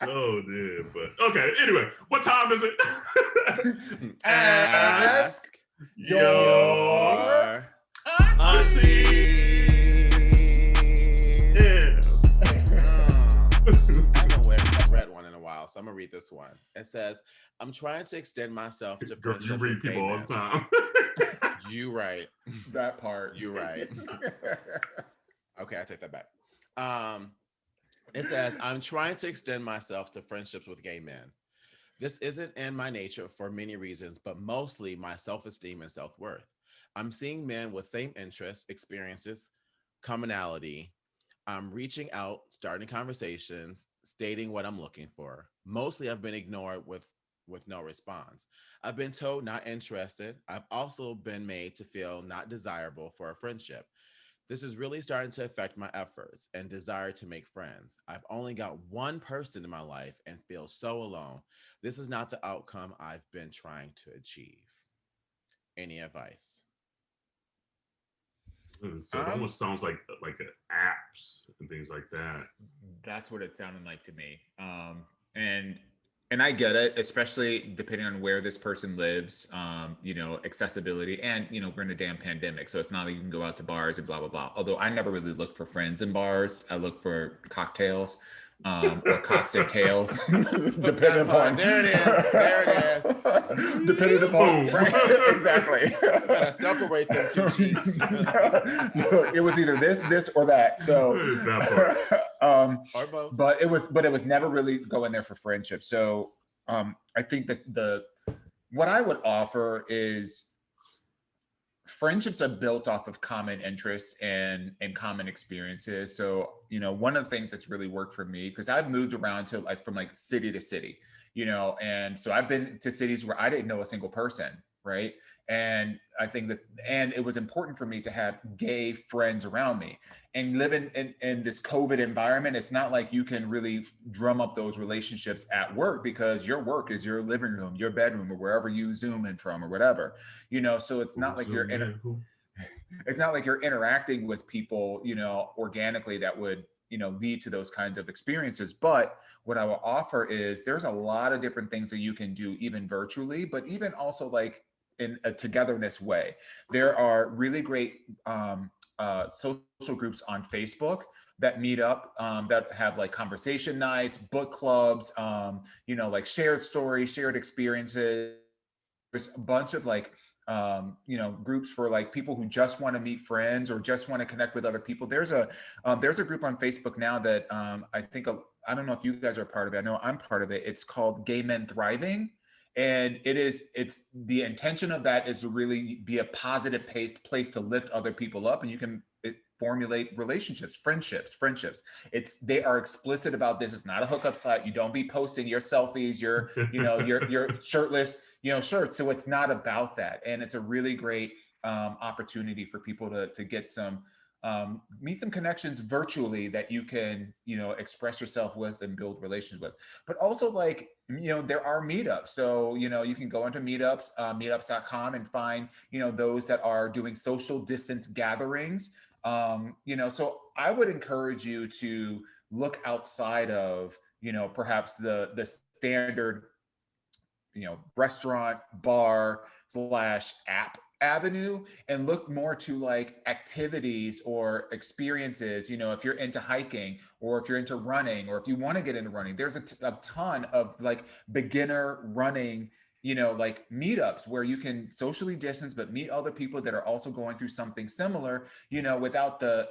So did, but okay. Anyway, what time is it? Ask your auntie. Yeah. I haven't read one in a while, so I'm gonna read this one. It says, "I'm trying to extend myself to Girl, you friendships read with gay people all men." the time. You right. That part. You right. Okay, I take that back. It says, "I'm trying to extend myself to friendships with gay men. This isn't in my nature for many reasons, but mostly my self-esteem and self-worth. I'm seeing men with same interests, experiences, commonality. I'm reaching out, starting conversations, stating what I'm looking for. Mostly I've been ignored with no response. I've been told not interested. I've also been made to feel not desirable for a friendship. This is really starting to affect my efforts and desire to make friends. I've only got one person in my life and feel so alone. This is not the outcome I've been trying to achieve. Any advice?" So it almost sounds like apps and things like that. That's what it sounded like to me. And I get it, especially depending on where this person lives, accessibility, and, we're in a damn pandemic. So it's not like you can go out to bars and blah, blah, blah. Although I never really look for friends in bars. I look for cocktails or cocks and tails, depending upon. There it is. Depending upon. Right? Exactly. You gotta separate them two cheeks. Look, it was either this or that. So That part. Or both. but it was never really going there for friendship. So I think that what I would offer is friendships are built off of common interests and common experiences. So, one of the things that's really worked for me, because I've moved around to from city to city, and so I've been to cities where I didn't know a single person, right? And I think and it was important for me to have gay friends around me. And living in this COVID environment, it's not like you can really drum up those relationships at work, because your work is your living room, your bedroom, or wherever you Zoom in from or whatever, so it's not like it's not like you're interacting with people, organically that would, lead to those kinds of experiences. But what I will offer is there's a lot of different things that you can do, even virtually, but even also in a togetherness way. There are really great social groups on Facebook that meet up, that have conversation nights, book clubs, shared stories, shared experiences. There's a bunch of groups for people who just want to meet friends or just want to connect with other people. There's a group on Facebook now that I don't know if you guys are a part of it. I know I'm part of it. It's called Gay Men Thriving. And it's the intention of that is to really be a positive place to lift other people up, and you can formulate relationships, friendships. They are explicit about this. It's not a hookup site. You don't be posting your selfies, your shirtless, shirts. So it's not about that. And it's a really great opportunity for people to get some, meet some connections virtually that you can, express yourself with and build relations with. But also there are meetups. So, you can go into meetups, meetups.com, and find, those that are doing social distance gatherings. So I would encourage you to look outside of, perhaps the standard, restaurant, bar / app avenue, and look more to activities or experiences. If you're into hiking, or if you're into running, or if you want to get into running, there's a ton of beginner running, meetups where you can socially distance but meet other people that are also going through something similar, without the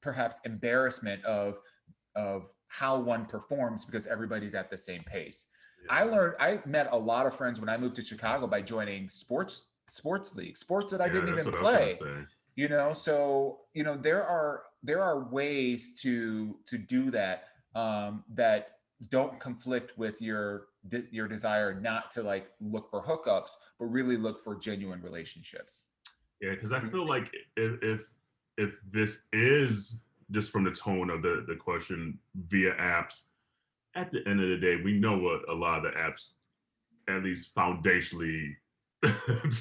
perhaps embarrassment of how one performs, because everybody's at the same pace. Yeah. I met a lot of friends when I moved to Chicago by joining sports leagues, sports that I didn't even play. So there are ways to do that, that don't conflict with your desire not to look for hookups, but really look for genuine relationships. Yeah, because I feel like if this is just from the tone of the question via apps, at the end of the day, we know what a lot of the apps, at least foundationally,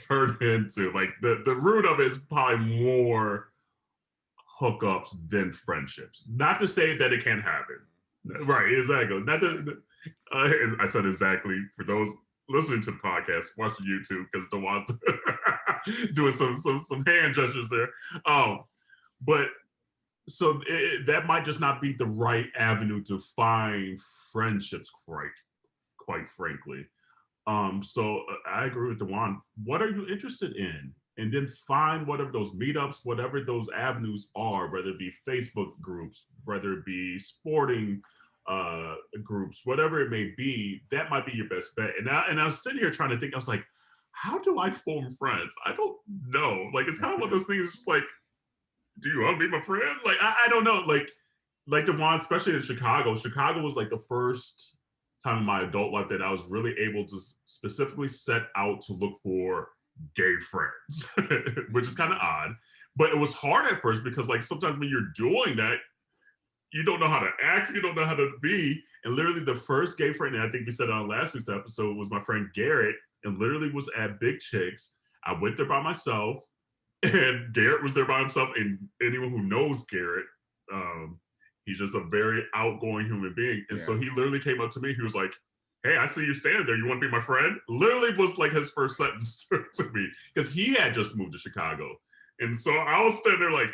turn into. The root of it is probably more hookups than friendships. Not to say that it can't happen, Right, exactly. And I said exactly for those listening to the podcast, watching YouTube because Dawon's doing some hand gestures there. But so that might just not be the right avenue to find friendships, quite frankly. So I agree with Dawon. What are you interested in? And then find whatever those meetups, whatever those avenues are, whether it be Facebook groups, whether it be sporting groups, whatever it may be, that might be your best bet. And I was sitting here trying to think, I was like, how do I form friends? I don't know. Like, it's kind of one of those things, it's just like, do you want to be my friend? Like, I don't know. Like Dawon, especially in Chicago. Chicago was like the first time in my adult life that I was really able to specifically set out to look for gay friends, which is kind of odd. But it was hard at first because like sometimes when you're doing that, you don't know how to act, you don't know how to be. And literally the first gay friend, and I think we said on last week's episode, was my friend Garrett, and literally was at Big Chicks. I went there by myself, and Garrett was there by himself. And anyone who knows Garrett, he's just a very outgoing human being. And so he literally came up to me. He was like, hey, I see you standing there. You want to be my friend? Literally was like his first sentence to me because he had just moved to Chicago. And so I was standing there like,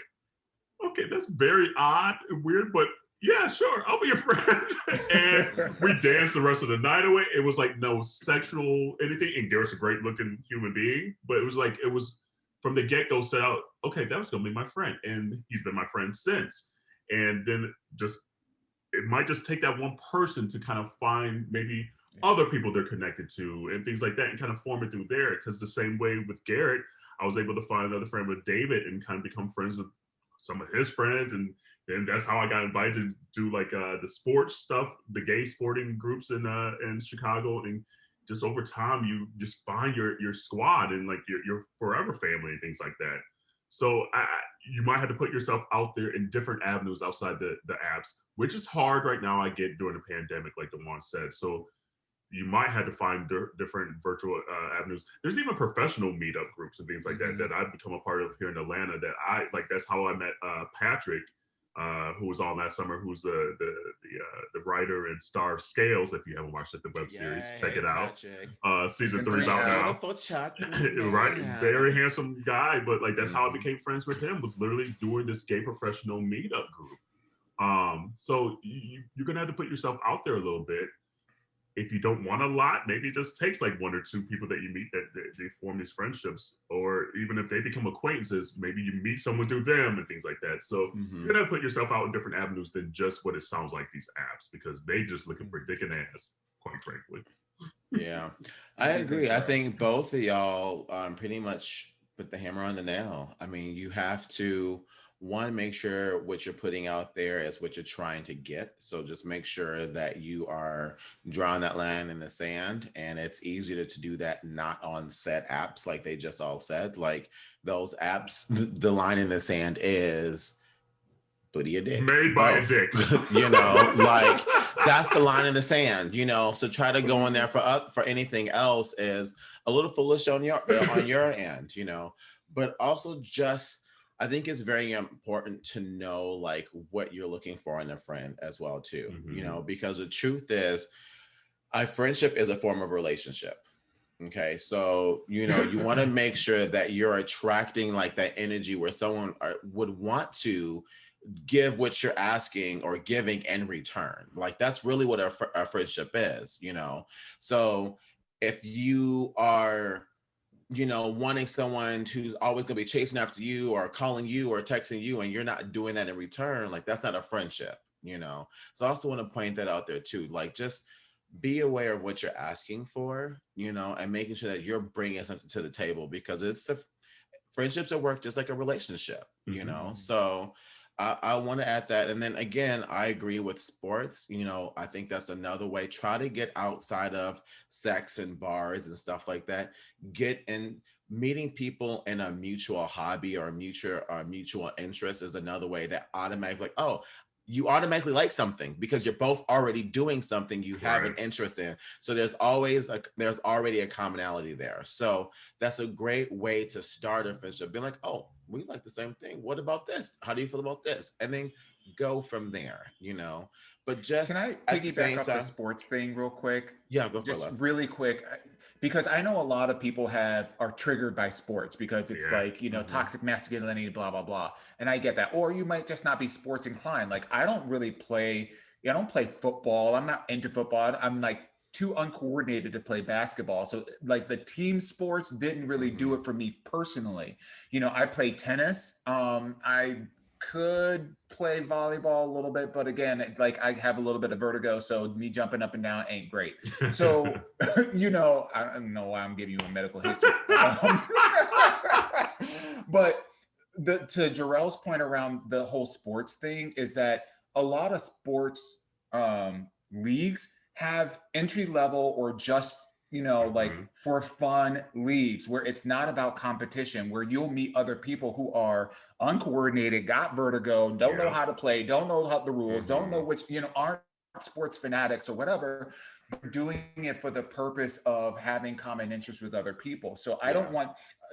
okay, that's very odd and weird, but yeah, sure, I'll be your friend. And we danced the rest of the night away. It was like no sexual anything. And Garrett's a great looking human being, but it was from the get-go set out, okay, that was gonna be my friend. And he's been my friend since. And then it might just take that one person to kind of find maybe other people they're connected to and things like that and kind of form it through there. Because the same way with Garrett, I was able to find another friend with David and kind of become friends with some of his friends. And then that's how I got invited to do like the sports stuff, the gay sporting groups in Chicago. And just over time, you just find your squad and like your forever family and things like that. So you might have to put yourself out there in different avenues outside the apps, which is hard right now, I get, during the pandemic, like Dawon said. So you might have to find different virtual avenues. There's even professional meetup groups and things like that I've become a part of here in Atlanta that I like. That's how I met Patrick, who was on last summer, who's the writer and star of Scales. If you haven't watched it, the web series, check it out. Season 3's out now. Right, very handsome guy, but like that's how I became friends with him, was literally doing this gay professional meetup group. So you're gonna have to put yourself out there a little bit. If you don't want a lot, maybe it just takes like one or two people that you meet that they form these friendships. Or even if they become acquaintances, maybe you meet someone through them and things like that. So you're gonna put yourself out in different avenues than just what it sounds like these apps, because they just looking for dick and ass, quite frankly. Yeah, I agree. I think both of y'all pretty much put the hammer on the nail. I mean, you have to, one, make sure what you're putting out there is what you're trying to get. So just make sure that you are drawing that line in the sand, and it's easier to do that not on set apps like they just all said. Like those apps, the line in the sand is booty a dick. Made by a dick. You know, like that's the line in the sand, you know. So try to go in there for anything else is a little foolish on your end, you know. But also just, I think it's very important to know like what you're looking for in a friend as well too, you know, because the truth is a friendship is a form of relationship. Okay. So, you know, you want to make sure that you're attracting like that energy where someone would want to give what you're asking or giving in return. Like that's really what a friendship is, you know? So if you are, you know, wanting someone who's always going to be chasing after you or calling you or texting you, and you're not doing that in return, like that's not a friendship, you know? So I also want to point that out there too. Like just be aware of what you're asking for, you know, and making sure that you're bringing something to the table, because it's the friendships at work, just like a relationship, you know? So I want to add that. And then again, I agree with sports. You know, I think that's another way. Try to get outside of sex and bars and stuff like that. Get in, meeting people in a mutual hobby or mutual interest is another way that automatically, like, oh, you automatically like something because you're both already doing something you have an interest in. So there's already a commonality there. So that's a great way to start a friendship. Being like, oh, we like the same thing. What about this? How do you feel about this? And then go from there, you know. But just Can I piggyback off the sports thing real quick? Yeah, go for Just it. really quick, because I know a lot of people are triggered by sports because it's like, you know, toxic masculinity, blah, blah, blah. And I get that. Or you might just not be sports inclined. Like I don't play football. I'm not into football. I'm like too uncoordinated to play basketball. So like the team sports didn't really do it for me personally. You know, I play tennis. I could play volleyball a little bit, but again, like I have a little bit of vertigo, so me jumping up and down ain't great. So, you know, I don't know why I'm giving you a medical history. But to Jerrell's point around the whole sports thing is that a lot of sports leagues have entry level or just, you know, like for fun leagues where it's not about competition, where you'll meet other people who are uncoordinated, got vertigo, don't know how to play, don't know how the rules, don't know which, you know, aren't sports fanatics or whatever, but doing it for the purpose of having common interests with other people. So I don't want,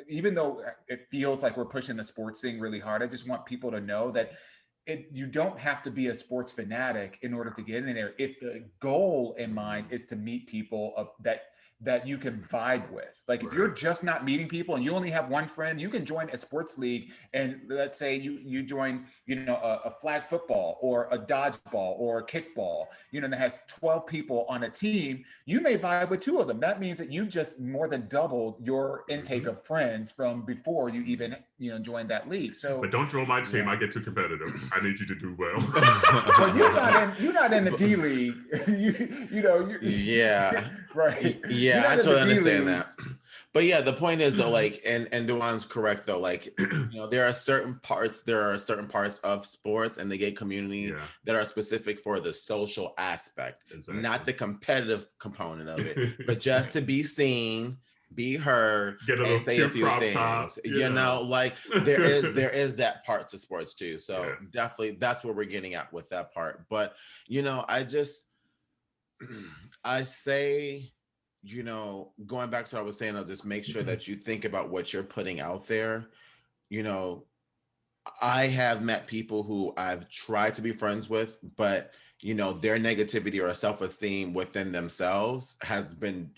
even though it feels like we're pushing the sports thing really hard, I just want people to know that you don't have to be a sports fanatic in order to get in there. If the goal in mind is to meet people that you can vibe with. Like if you're just not meeting people and you only have one friend, you can join a sports league. And let's say you join, you know, a flag football or a dodgeball or a kickball, you know, that has 12 people on a team. You may vibe with 2 of them. That means that you've just more than doubled your intake of friends from before you even, you know, joined that league. So, but don't join my team. I get too competitive. I need you to do well. But you're not in the D League. you know. Right. Yeah, I totally understand that. But yeah, the point is though, like, and Dawon's correct though, like, you know, there are certain parts of sports and the gay community that are specific for the social aspect, not the competitive component of it, but just to be seen, be heard, and say a few things. You know, like there is that part to sports too. So definitely that's what we're getting at with that part. But you know, I say, you know, going back to what I was saying, I'll just make sure that you think about what you're putting out there. You know, I have met people who I've tried to be friends with, but, you know, their negativity or self-esteem within themselves has been,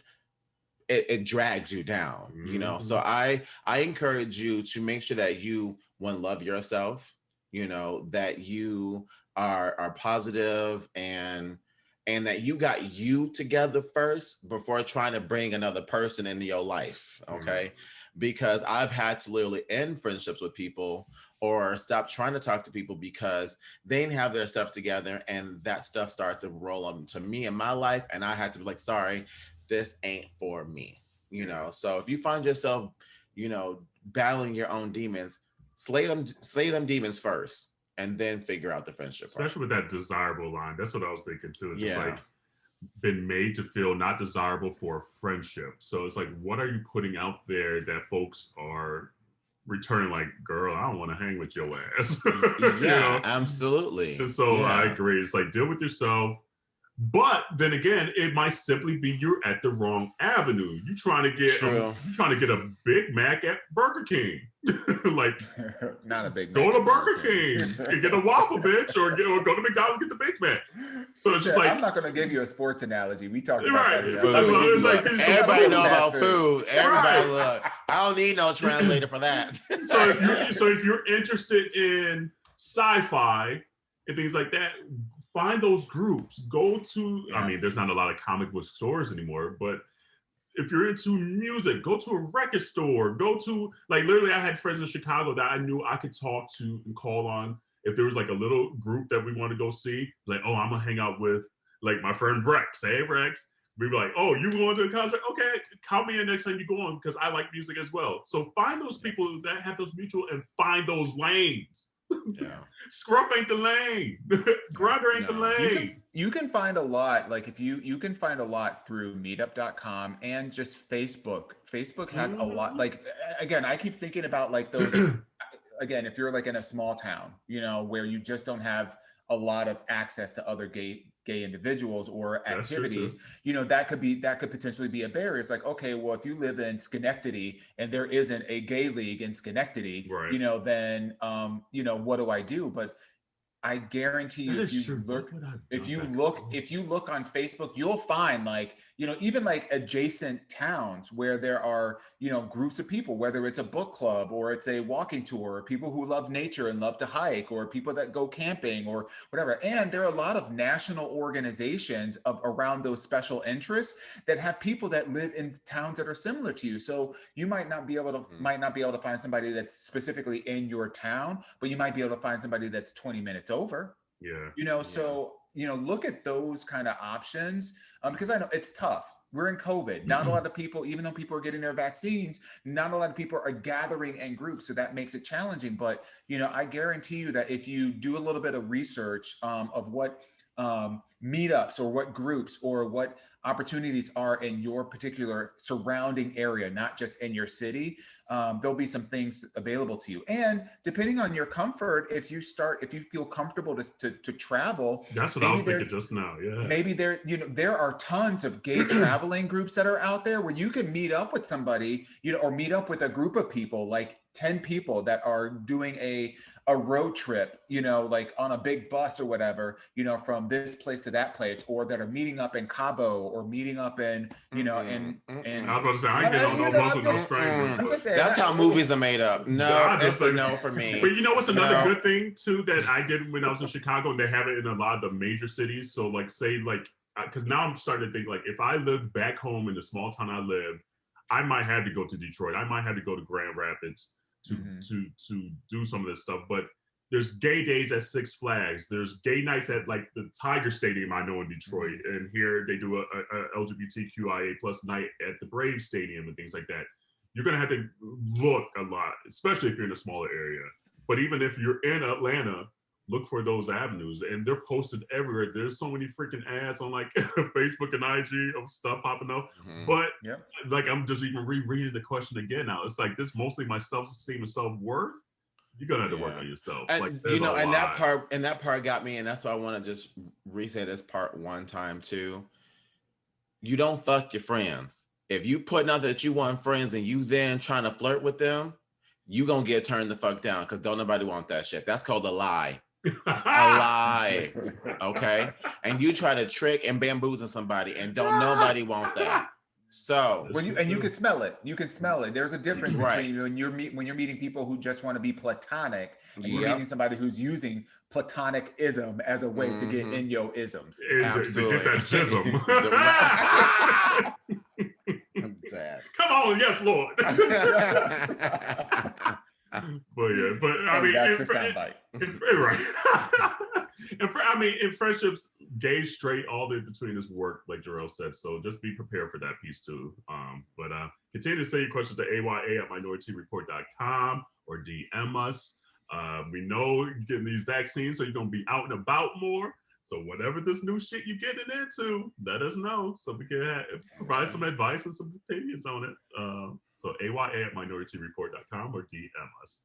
it drags you down, you know? So I encourage you to make sure that you, one, love yourself, you know, that you are positive and that you got you together first before trying to bring another person into your life, okay? Because I've had to literally end friendships with people or stop trying to talk to people because they didn't have their stuff together and that stuff started to roll onto me in my life and I had to be like, sorry, this ain't for me, you know? So if you find yourself, you know, battling your own demons, slay them demons first. And then figure out the friendship Especially with that desirable line. That's what I was thinking too. It's just like been made to feel not desirable for a friendship. So it's like, what are you putting out there that folks are returning like, girl, I don't want to hang with your ass. You know? Absolutely. And so I agree. It's like, deal with yourself. But then again, it might simply be you're at the wrong avenue. You're trying to get a Big Mac at Burger King. Like, not a Big Mac. Go to Burger King and get a Whopper, bitch, or go to McDonald's and get the Big Mac. So it's just like, I'm not going to give you a sports analogy. We talked about that. It's like, everybody know about food. Everybody look. I don't need no translator for that. So if you're interested in sci-fi and things like that, find those groups. Go to, I mean, there's not a lot of comic book stores anymore, but if you're into music, go to a record store. Go to, like, literally, I had friends in Chicago that I knew I could talk to and call on. If there was like a little group that we want to go see, like, oh, I'm gonna hang out with like my friend Rex. Hey, Rex. We'd be like, oh, you going to a concert? Okay, count me in next time you go on because I like music as well. So find those people that have those mutual and find those lanes. Scruff ain't the lane. Grinder ain't the lane. You can find a lot, like if you can find a lot through meetup.com and just Facebook. Facebook has a lot, like, again, I keep thinking about like those, again, if you're like in a small town, you know, where you just don't have a lot of access to other gay individuals or activities, you know, that could potentially be a barrier. It's like, okay, well, if you live in Schenectady and there isn't a gay league in Schenectady, you know, then, you know, what do I do? But I guarantee you, if you look on Facebook, you'll find like, even like adjacent towns where there are, groups of people, whether it's a book club or it's a walking tour, or people who love nature and love to hike, or people that go camping or whatever. And there are a lot of national organizations around those special interests that have people that live in towns that are similar to you. So you might not be able to find somebody that's specifically in your town, but you might be able to find somebody that's 20 minutes over. So look at those kind of options, because I know it's tough. We're in COVID. Not a lot of people, even though people are getting their vaccines, not a lot of people are gathering in groups, so that makes it challenging. But I guarantee you that if you do a little bit of research of what meetups or what groups or what opportunities are in your particular surrounding area, not just in your city, there'll be some things available to you. And depending on your comfort, if you feel comfortable to travel, that's what I was thinking just now. Yeah, maybe there are tons of gay traveling groups that are out there where you can meet up with somebody, or meet up with a group of people, like 10 people that are doing a road trip, like on a big bus or whatever, from this place to that place, or that are meeting up in Cabo or meeting up in, in I was about to say, I get on those with no strangers. That's how movies are made up. No, that's a no for me. But what's another good thing too that I did when I was in Chicago, and they have it in a lot of the major cities. So like, say like, because now I'm starting to think like, if I lived back home in the small town I lived, I might have to go to Detroit. I might have to go to Grand Rapids to do some of this stuff. But there's gay days at Six Flags. There's gay nights at like the Tiger Stadium I know in Detroit. And here they do a LGBTQIA plus night at the Brave Stadium and things like that. You're going to have to look a lot, especially if you're in a smaller area. But even if you're in Atlanta, look for those avenues. And they're posted everywhere. There's so many freaking ads on like Facebook and IG of stuff popping up. But like, I'm just even rereading the question again now. It's like, this mostly my self-esteem and self-worth. You're gonna have to work on yourself. And, like, that part got me, and that's why I want to just re-say this part one time too. You don't fuck your friends. If you putting out that you want friends and you then trying to flirt with them, you gonna get turned the fuck down, because don't nobody want that shit. That's called a lie. A lie. Okay? And you try to trick and bamboozle somebody, and don't nobody want that. So you can smell it. You can smell it. There's a difference between when you're meeting people who just want to be platonic, and you're meeting somebody who's using platonicism as a way to get in your isms. Absolutely. To get that jism. I'm dead. Come on, yes, Lord. But I mean, that's a soundbite. Right. In friendships, gay, straight, all in between is work, like Jerrell said. So just be prepared for that piece too. But continue to send your questions to aya@minorityareport.com or DM us. We know you're getting these vaccines, so you're gonna be out and about more. So whatever this new shit you're getting into, let us know so we can provide some advice and some opinions on it. So aya@minorityareport.com or DM us.